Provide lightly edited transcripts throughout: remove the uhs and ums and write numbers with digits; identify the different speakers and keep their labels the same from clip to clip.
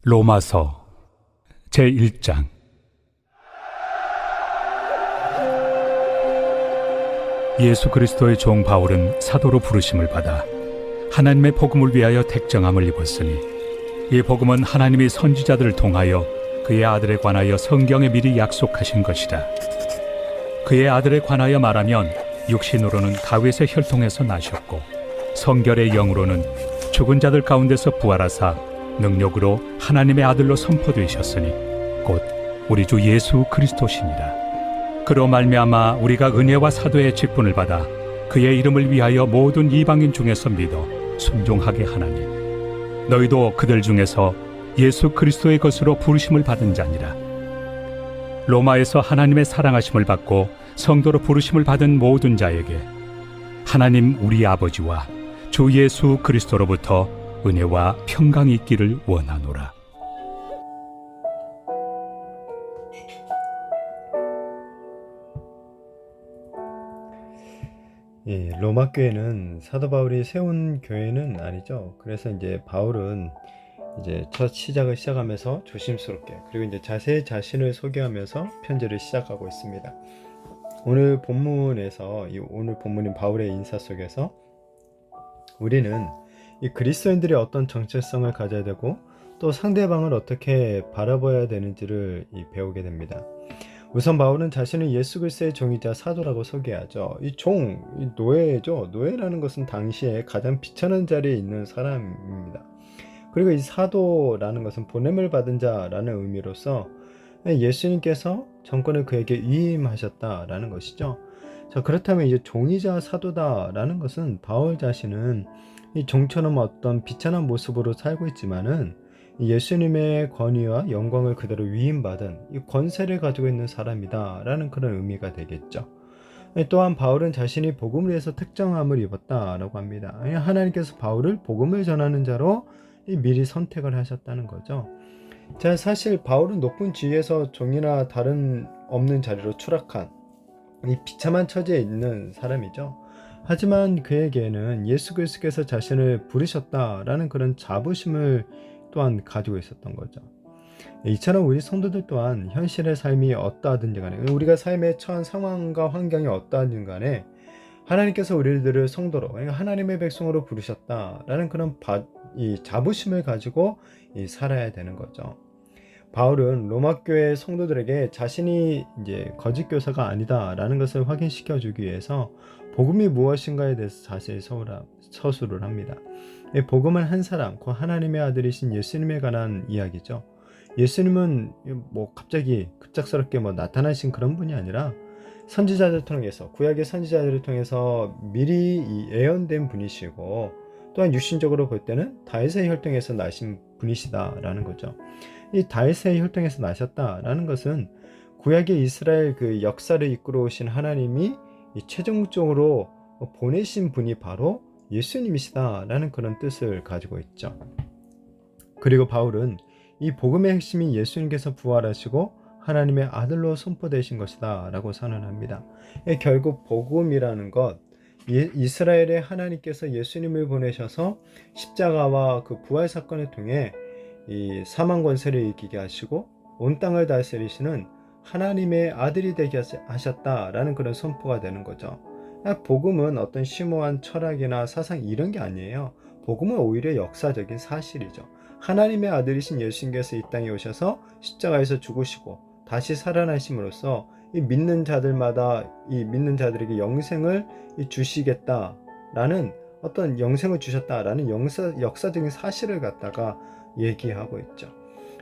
Speaker 1: 로마서 제1장. 예수 그리스도의 종 바울은 사도로 부르심을 받아 하나님의 복음을 위하여 택정함을 입었으니, 이 복음은 하나님이 선지자들을 통하여 그의 아들에 관하여 성경에 미리 약속하신 것이라. 그의 아들에 관하여 말하면 육신으로는 다윗의 혈통에서 나셨고, 성결의 영으로는 죽은 자들 가운데서 부활하사 능력으로 하나님의 아들로 선포되셨으니 곧 우리 주 예수 그리스도시니라. 그로 말미암아 우리가 은혜와 사도의 직분을 받아 그의 이름을 위하여 모든 이방인 중에서 믿어 순종하게 하나니, 너희도 그들 중에서 예수 그리스도의 것으로 부르심을 받은 자니라. 로마에서 하나님의 사랑하심을 받고 성도로 부르심을 받은 모든 자에게 하나님 우리 아버지와 주 예수 그리스도로부터 은혜와 평강이 있기를 원하노라.
Speaker 2: 로마 교회는 사도 바울이 세운 교회는 아니죠. 그래서 이제 바울은 이제 첫 시작을 시작하면서 조심스럽게, 그리고 이제 자세히 자신을 소개하면서 편지를 시작하고 있습니다. 오늘 본문에서, 오늘 본문인 바울의 인사 속에서 우리는 이 그리스도인들이 어떤 정체성을 가져야 되고 또 상대방을 어떻게 바라봐야 되는지를 배우게 됩니다. 우선 바울은 자신을 예수 그리스도의 종이자 사도라고 소개하죠. 이 종, 이 노예죠. 노예라는 것은 당시에 가장 비천한 자리에 있는 사람입니다. 그리고 이 사도라는 것은 보냄을 받은 자라는 의미로서 예수님께서 정권을 그에게 위임하셨다라는 것이죠. 자, 그렇다면 이제 종이자 사도다라는 것은 바울 자신은 이 종처럼 어떤 비천한 모습으로 살고 있지만은 예수님의 권위와 영광을 그대로 위임받은 이 권세를 가지고 있는 사람이다 라는 그런 의미가 되겠죠. 또한 바울은 자신이 복음을 위해서 특정함을 입었다라고 합니다. 하나님께서 바울을 복음을 전하는 자로 미리 선택을 하셨다는 거죠. 자, 사실 바울은 높은 지위에서 종이나 다른 없는 자리로 추락한 이 비참한 처지에 있는 사람이죠. 하지만 그에게는 예수 그리스도께서 자신을 부르셨다라는 그런 자부심을 또한 가지고 있었던 거죠. 이처럼 우리 성도들 또한 현실의 삶이 어떠하든지 간에, 우리가 삶에 처한 상황과 환경이 어떠하든지 간에 하나님께서 우리들을 성도로, 하나님의 백성으로 부르셨다라는 그런 이 자부심을 가지고 살아야 되는 거죠. 바울은 로마 교회 성도들에게 자신이 이제 거짓 교사가 아니다라는 것을 확인시켜 주기 위해서 복음이 무엇인가에 대해서 자세히 서술을 합니다. 복음은 한 사람, 그 하나님의 아들이신 예수님에 관한 이야기죠. 예수님은 갑자기 급작스럽게 나타나신 그런 분이 아니라 선지자들 통해서, 구약의 선지자들을 통해서 미리 예언된 분이시고, 또한 육신적으로 볼 때는 다윗의 혈통에서 나신 분이시다라는 거죠. 이 다윗의 혈통에서 나셨다라는 것은 구약의 이스라엘 그 역사를 이끌어 오신 하나님이 최종적으로 보내신 분이 바로 예수님이시다라는 그런 뜻을 가지고 있죠. 그리고 바울은 이 복음의 핵심인 예수님께서 부활하시고 하나님의 아들로 선포되신 것이다 라고 선언합니다. 결국 복음이라는 것, 이스라엘의 하나님께서 예수님을 보내셔서 십자가와 그 부활 사건을 통해 이 사망 권세를 이기게 하시고 온 땅을 다스리시는 하나님의 아들이 되게 하셨다라는 그런 선포가 되는 거죠. 복음은 어떤 심오한 철학이나 사상 이런 게 아니에요. 복음은 오히려 역사적인 사실이죠. 하나님의 아들이신 예수님께서 이 땅에 오셔서 십자가에서 죽으시고 다시 살아나심으로써 이 믿는 자들마다, 이 믿는 자들에게 영생을 주시겠다라는, 어떤 영생을 주셨다라는 역사적인 사실을 갖다가 얘기하고 있죠.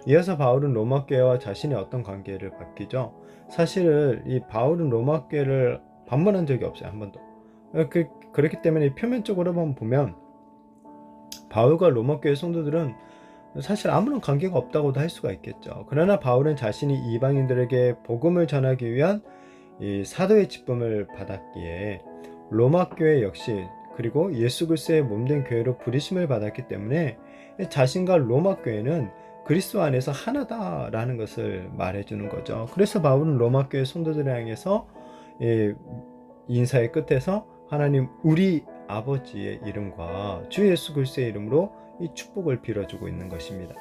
Speaker 2: 이어서 바울은 로마 교회와 자신의 어떤 관계를 바뀌죠. 사실 이 바울은 로마 교회를 방문한 적이 없어요. 한 번도. 그렇기 때문에 표면적으로만 보면 바울과 로마 교회 성도들은 사실 아무런 관계가 없다고도 할 수가 있겠죠. 그러나 바울은 자신이 이방인들에게 복음을 전하기 위한 이 사도의 직분을 받았기에 로마 교회 역시, 그리고 예수 그리스도의 몸된 교회로 부르심을 받았기 때문에 자신과 로마 교회는 그리스도 안에서 하나다라는 것을 말해주는 거죠. 그래서 바울은 로마 교회 성도들을 향해서 인사의 끝에서 하나님 우리 아버지의 이름과 주 예수 그리스도의 이름으로 이 축복을 빌어주고 있는 것입니다.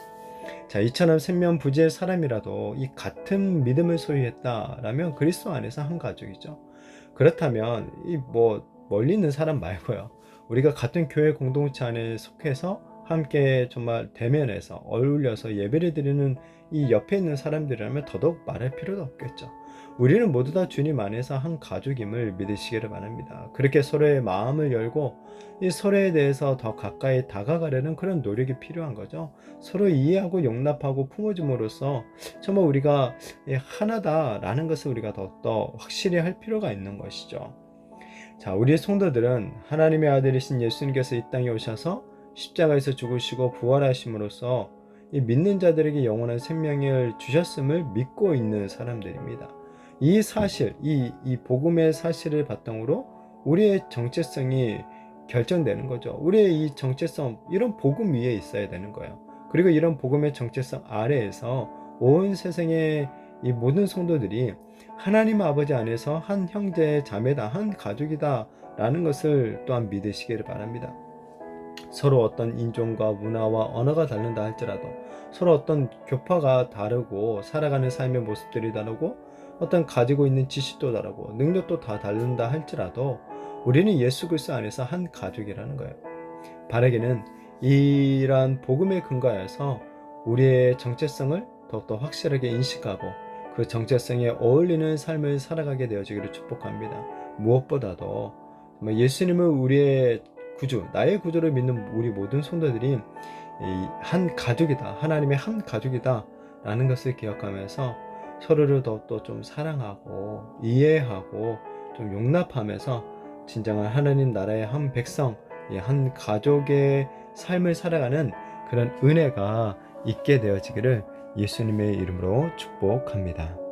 Speaker 2: 자, 이처럼 생명부지의 사람이라도 이 같은 믿음을 소유했다라면 그리스도 안에서 한 가족이죠. 그렇다면 이 뭐 멀리 있는 사람 말고요, 우리가 같은 교회 공동체 안에 속해서 함께 정말 대면해서 어울려서 예배를 드리는 이 옆에 있는 사람들이라면 더더욱 말할 필요도 없겠죠. 우리는 모두 다 주님 안에서 한 가족임을 믿으시기를 바랍니다. 그렇게 서로의 마음을 열고 이 서로에 대해서 더 가까이 다가가려는 그런 노력이 필요한 거죠. 서로 이해하고 용납하고 품어줌으로써 정말 우리가 하나다라는 것을 우리가 더 확실히 할 필요가 있는 것이죠. 자, 우리의 성도들은 하나님의 아들이신 예수님께서 이 땅에 오셔서 십자가에서 죽으시고 부활하심으로써 이 믿는 자들에게 영원한 생명을 주셨음을 믿고 있는 사람들입니다. 이 사실, 이 복음의 사실을 바탕으로 우리의 정체성이 결정되는 거죠. 우리의 이 정체성, 이런 복음 위에 있어야 되는 거예요. 그리고 이런 복음의 정체성 아래에서 온 세상의 이 모든 성도들이 하나님 아버지 안에서 한 형제 자매다, 한 가족이다 라는 것을 또한 믿으시기를 바랍니다. 서로 어떤 인종과 문화와 언어가 다른다 할지라도, 서로 어떤 교파가 다르고 살아가는 삶의 모습들이 다르고 어떤 가지고 있는 지식도 다르고 능력도 다 다른다 할지라도 우리는 예수 그리스도 안에서 한 가족이라는 거예요. 바라기는 이러한 복음에 근거해서 우리의 정체성을 더욱더 확실하게 인식하고 그 정체성에 어울리는 삶을 살아가게 되어지기를 축복합니다. 무엇보다도 예수님을 우리의 구주, 나의 구주를 믿는 우리 모든 성도들이 한 가족이다, 하나님의 한 가족이다 라는 것을 기억하면서 서로를 더욱더 좀 사랑하고 이해하고 좀 용납하면서 진정한 하나님 나라의 한 백성, 한 가족의 삶을 살아가는 그런 은혜가 있게 되어지기를 예수님의 이름으로 축복합니다.